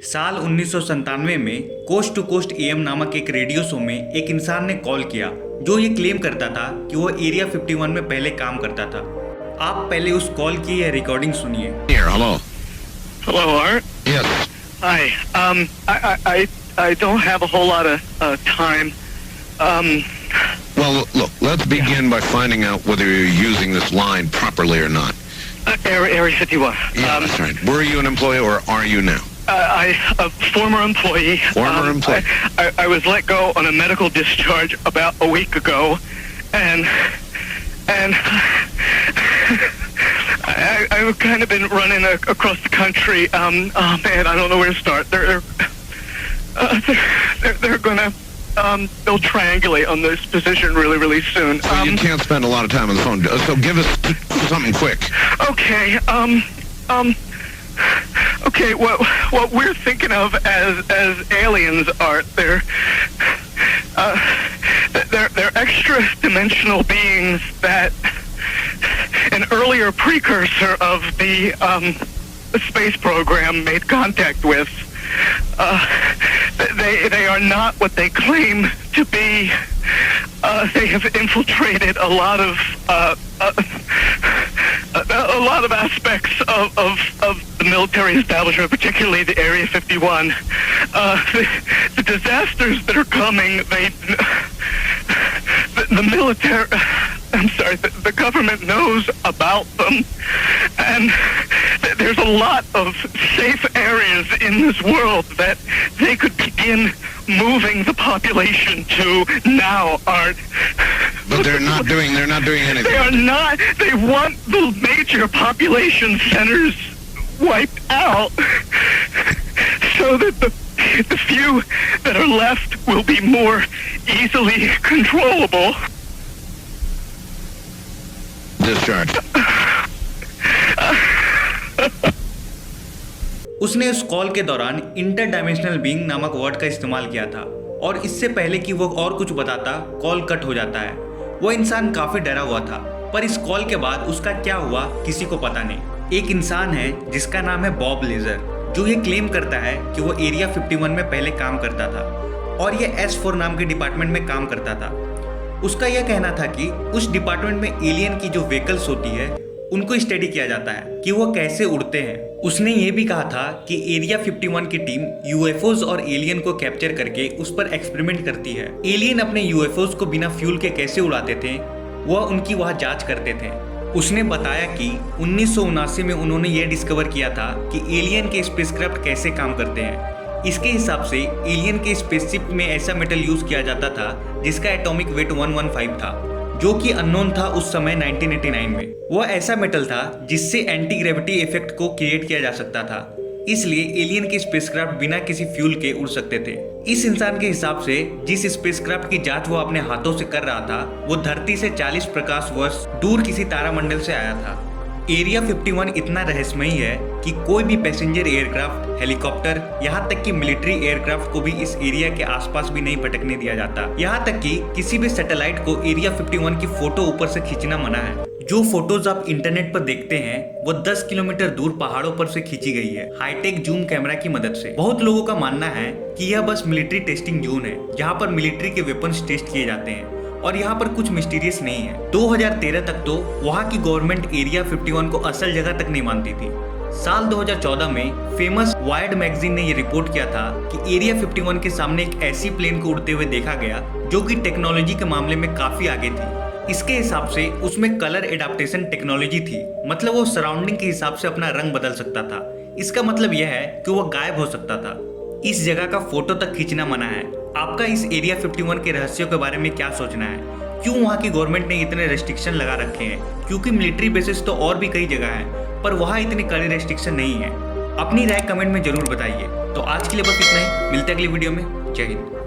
साल 1997 में coast to coast am नामक एक रेडियो शो में एक इंसान ने कॉल किया जो ये क्लेम करता था कि वो एरिया 51 में पहले काम करता था। आप पहले उस कॉल की यह रिकॉर्डिंग सुनिए। Hello. Hello, Art. Yes. Hi. I don't have a whole lot of time. Well, look, let's begin by finding out whether you're using this line properly or not. Area 51. Yeah, that's right. Were you an employee or are you now? A former employee. Former employee. I was let go on a medical discharge about a week ago, and I've kind of been running across the country. Oh man, I don't know where to start. They're gonna they'll triangulate on this position really soon. So you can't spend a lot of time on the phone. So give us something quick. Okay. Okay. What we're thinking of as aliens are they're extra-dimensional beings that an earlier precursor of the space program made contact with. They are not what they claim to be. They have infiltrated a lot of aspects of the military establishment, particularly the Area 51. The disasters that are coming, the military, I'm sorry, the government knows about them, and there's a lot of safe areas in this world that they could begin moving the population to now, Art. But they're not doing anything. They are not. They want the major population centers wiped out so that the few that are left will be more easily controllable. Discharge. उसने उस call के दौरान inter dimensional being नामक word का इस्तेमाल किया था और इससे पहले कि वो और कुछ बताता कॉल कट हो जाता है। वो इंसान काफी डरा हुआ था, पर इस कॉल के बाद उसका क्या हुआ किसी को पता नहीं। एक इंसान है जिसका नाम है बॉब लेजर, जो ये क्लेम करता है कि वो एरिया 51 में पहले काम करता था और ये S4 नाम के डिपार्टमेंट में काम करता था। उसका यह कहना था कि उस डिपार्टमेंट में एलियन की जो व्हीकल्स होती है उनको स्टडी किया जाता है कि वो कैसे उड़ते हैं। उसने ये भी कहा था कि एरिया 51 की टीम यूएफओज और एलियन को कैप्चर करके उस पर एक्सपेरिमेंट करती है। एलियन अपने यूएफओज को बिना फ्यूल के कैसे उड़ाते थे वह उनकी वहाँ जांच करते थे। उसने बताया कि 1979 में उन्होंने ये डिस्कवर किया था कि एलियन के स्पेसक्राफ्ट कैसे काम करते हैं। इसके हिसाब से एलियन के स्पेसशिप में ऐसा मेटल यूज किया जाता था जिसका एटॉमिक वेट 115 था, जो कि अननोन था उस समय 1989 में। वह ऐसा मेटल था जिससे एंटी ग्रेविटी इफेक्ट को क्रिएट किया जा सकता था, इसलिए एलियन के स्पेसक्राफ्ट बिना किसी फ्यूल के उड़ सकते थे। इस इंसान के हिसाब से जिस स्पेसक्राफ्ट की जांच वो अपने हाथों से कर रहा था वो धरती से 40 प्रकाश वर्ष दूर किसी तारामंडल से आया था। एरिया 51 इतना रहस्यमयी है कि कोई भी पैसेंजर एयरक्राफ्ट, हेलीकॉप्टर, यहाँ तक कि मिलिट्री एयरक्राफ्ट को भी इस एरिया के आसपास भी नहीं भटकने दिया जाता। यहाँ तक कि किसी भी सैटेलाइट को एरिया 51 की फोटो ऊपर से खींचना मना है। जो फोटोज आप इंटरनेट पर देखते हैं वो 10 किलोमीटर दूर पहाड़ों पर से खींची गई है हाईटेक जूम कैमरा की मदद से। बहुत लोगों का मानना है कि यह बस मिलिट्री टेस्टिंग जोन है जहाँ पर मिलिट्री के वेपन्स टेस्ट किए जाते हैं और यहाँ पर कुछ मिस्टीरियस नहीं है। 2013 तक तो वहाँ की गवर्नमेंट एरिया 51 को असल जगह तक नहीं मानती थी। साल 2014 में फेमस वायर्ड मैगजीन ने ये रिपोर्ट किया था कि एरिया 51 के सामने एक ऐसी प्लेन को उड़ते हुए देखा गया जो कि टेक्नोलॉजी के मामले में काफी आगे थी। इसके हिसाब से उसमें कलर एडाप्टेशन टेक्नोलॉजी थी, मतलब वो सराउंडिंग के हिसाब से अपना रंग बदल सकता था। इसका मतलब यह है कि वो गायब हो सकता था। इस जगह का फोटो तक खींचना मना है। आपका इस एरिया 51 के रहस्यों के बारे में क्या सोचना है? क्यों वहाँ की गवर्नमेंट ने इतने रेस्ट्रिक्शन लगा रखे हैं? क्योंकि मिलिट्री बेसिस तो और भी कई जगह हैं, पर वहाँ इतने कड़े रेस्ट्रिक्शन नहीं है। अपनी राय कमेंट में जरूर बताइए। तो आज के लिए बस इतना ही, मिलते हैं अगली वीडियो में। जय हिंद।